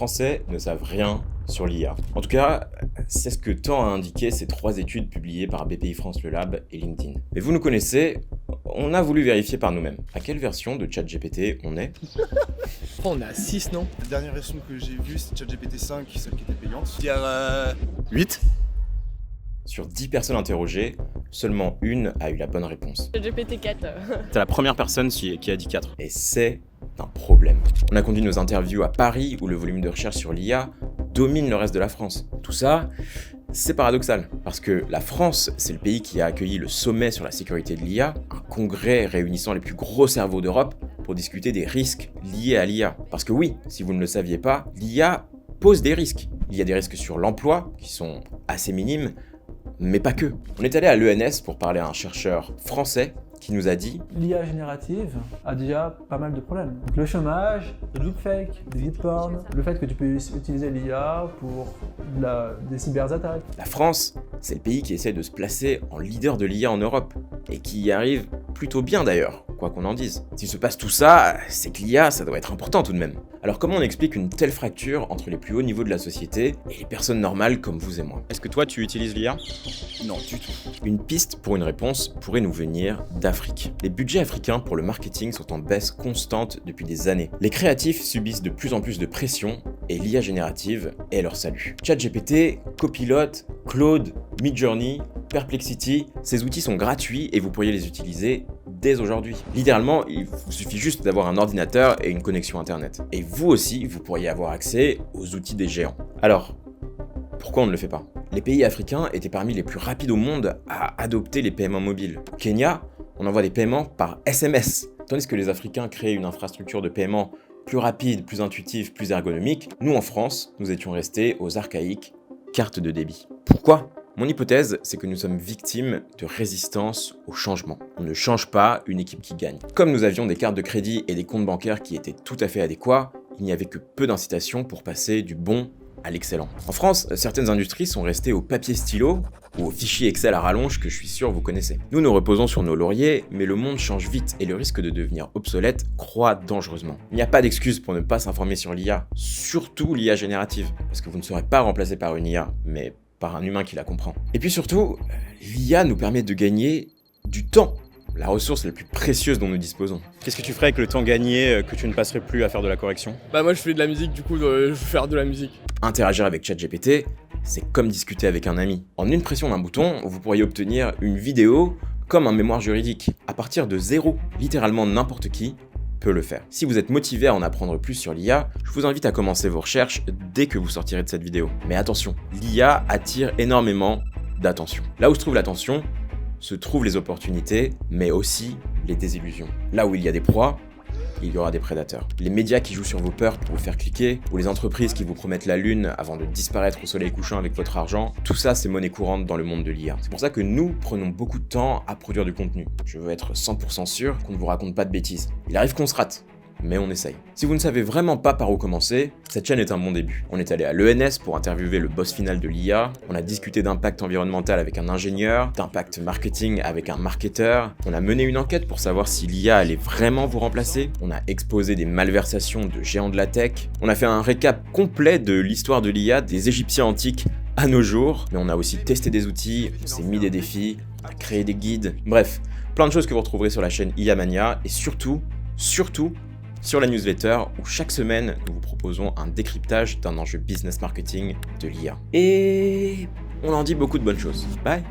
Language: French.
Français ne savent rien sur l'IA. En tout cas, c'est ce que tend à indiquer ces 3 études publiées par BPI France Le Lab et LinkedIn. Mais vous nous connaissez, on a voulu vérifier par nous-mêmes. À quelle version de ChatGPT on est? On est à 6, non? La dernière version que j'ai vue, c'est ChatGPT 5, celle qui était payante. Dire 8. Sur 10 personnes interrogées, seulement une a eu la bonne réponse. GPT 4. C'est la première personne qui a dit 4. Et c'est un problème. On a conduit nos interviews à Paris, où le volume de recherche sur l'IA domine le reste de la France. Tout ça, c'est paradoxal, parce que la France, c'est le pays qui a accueilli le sommet sur la sécurité de l'IA, un congrès réunissant les plus gros cerveaux d'Europe pour discuter des risques liés à l'IA. Parce que oui, si vous ne le saviez pas, l'IA pose des risques. Il y a des risques sur l'emploi, qui sont assez minimes, mais pas que. On est allé à l'ENS pour parler à un chercheur français qui nous a dit l'IA générative a déjà pas mal de problèmes. Donc le chômage, le deepfake, des deepporn, le fait que tu peux utiliser l'IA pour des cyberattaques. la France, c'est le pays qui essaie de se placer en leader de l'IA en Europe, et qui y arrive plutôt bien d'ailleurs, quoi qu'on en dise. S'il se passe tout ça, c'est que l'IA, ça doit être important tout de même. Alors comment on explique une telle fracture entre les plus hauts niveaux de la société et les personnes normales comme vous et moi? Est-ce que toi tu utilises l'IA? Non, du tout. Une piste pour une réponse pourrait nous venir d'Afrique. Les budgets africains pour le marketing sont en baisse constante depuis des années. Les créatifs subissent de plus en plus de pression et l'IA générative est leur salut. ChatGPT, Copilot, Claude, Midjourney, Perplexity, ces outils sont gratuits et vous pourriez les utiliser dès aujourd'hui. Littéralement, il vous suffit juste d'avoir un ordinateur et une connexion internet. Et vous aussi, vous pourriez avoir accès aux outils des géants. Alors, pourquoi on ne le fait pas? Les pays africains étaient parmi les plus rapides au monde à adopter les paiements mobiles. Au Kenya, on envoie des paiements par SMS. Tandis que les Africains créent une infrastructure de paiement plus rapide, plus intuitive, plus ergonomique, nous en France, nous étions restés aux archaïques cartes de débit. Pourquoi? Mon hypothèse, c'est que nous sommes victimes de résistance au changement. On ne change pas une équipe qui gagne. Comme nous avions des cartes de crédit et des comptes bancaires qui étaient tout à fait adéquats, il n'y avait que peu d'incitations pour passer du bon à l'excellent. En France, certaines industries sont restées au papier stylo ou au fichier Excel à rallonge que je suis sûr vous connaissez. Nous nous reposons sur nos lauriers, mais le monde change vite et le risque de devenir obsolète croît dangereusement. Il n'y a pas d'excuse pour ne pas s'informer sur l'IA, surtout l'IA générative, parce que vous ne serez pas remplacé par une IA, mais par un humain qui la comprend. Et puis surtout, l'IA nous permet de gagner du temps, la ressource la plus précieuse dont nous disposons. Qu'est-ce que tu ferais avec le temps gagné que tu ne passerais plus à faire de la correction? Bah moi je fais de la musique, du coup je vais faire de la musique. Interagir avec ChatGPT, c'est comme discuter avec un ami. En une pression d'un bouton, vous pourriez obtenir une vidéo comme un mémoire juridique, à partir de zéro. Littéralement n'importe qui peut le faire. Si vous êtes motivé à en apprendre plus sur l'IA, je vous invite à commencer vos recherches dès que vous sortirez de cette vidéo. Mais attention, l'IA attire énormément d'attention. Là où se trouve l'attention, se trouvent les opportunités, mais aussi les désillusions. Là où il y a des proies, il y aura des prédateurs. Les médias qui jouent sur vos peurs pour vous faire cliquer, ou les entreprises qui vous promettent la lune avant de disparaître au soleil couchant avec votre argent, tout ça c'est monnaie courante dans le monde de l'IA. C'est pour ça que nous prenons beaucoup de temps à produire du contenu. Je veux être 100% sûr qu'on ne vous raconte pas de bêtises. Il arrive qu'on se rate, mais on essaye. Si vous ne savez vraiment pas par où commencer, cette chaîne est un bon début. On est allé à l'ENS pour interviewer le boss final de l'IA, on a discuté d'impact environnemental avec un ingénieur, d'impact marketing avec un marketeur, on a mené une enquête pour savoir si l'IA allait vraiment vous remplacer, on a exposé des malversations de géants de la tech, on a fait un récap complet de l'histoire de l'IA des Égyptiens antiques à nos jours, mais on a aussi testé des outils, on s'est mis des défis, on a créé des guides, bref, plein de choses que vous retrouverez sur la chaîne IA Mania et surtout, sur la newsletter où chaque semaine nous vous proposons un décryptage d'un enjeu business marketing de l'IA. Et on en dit beaucoup de bonnes choses. Bye!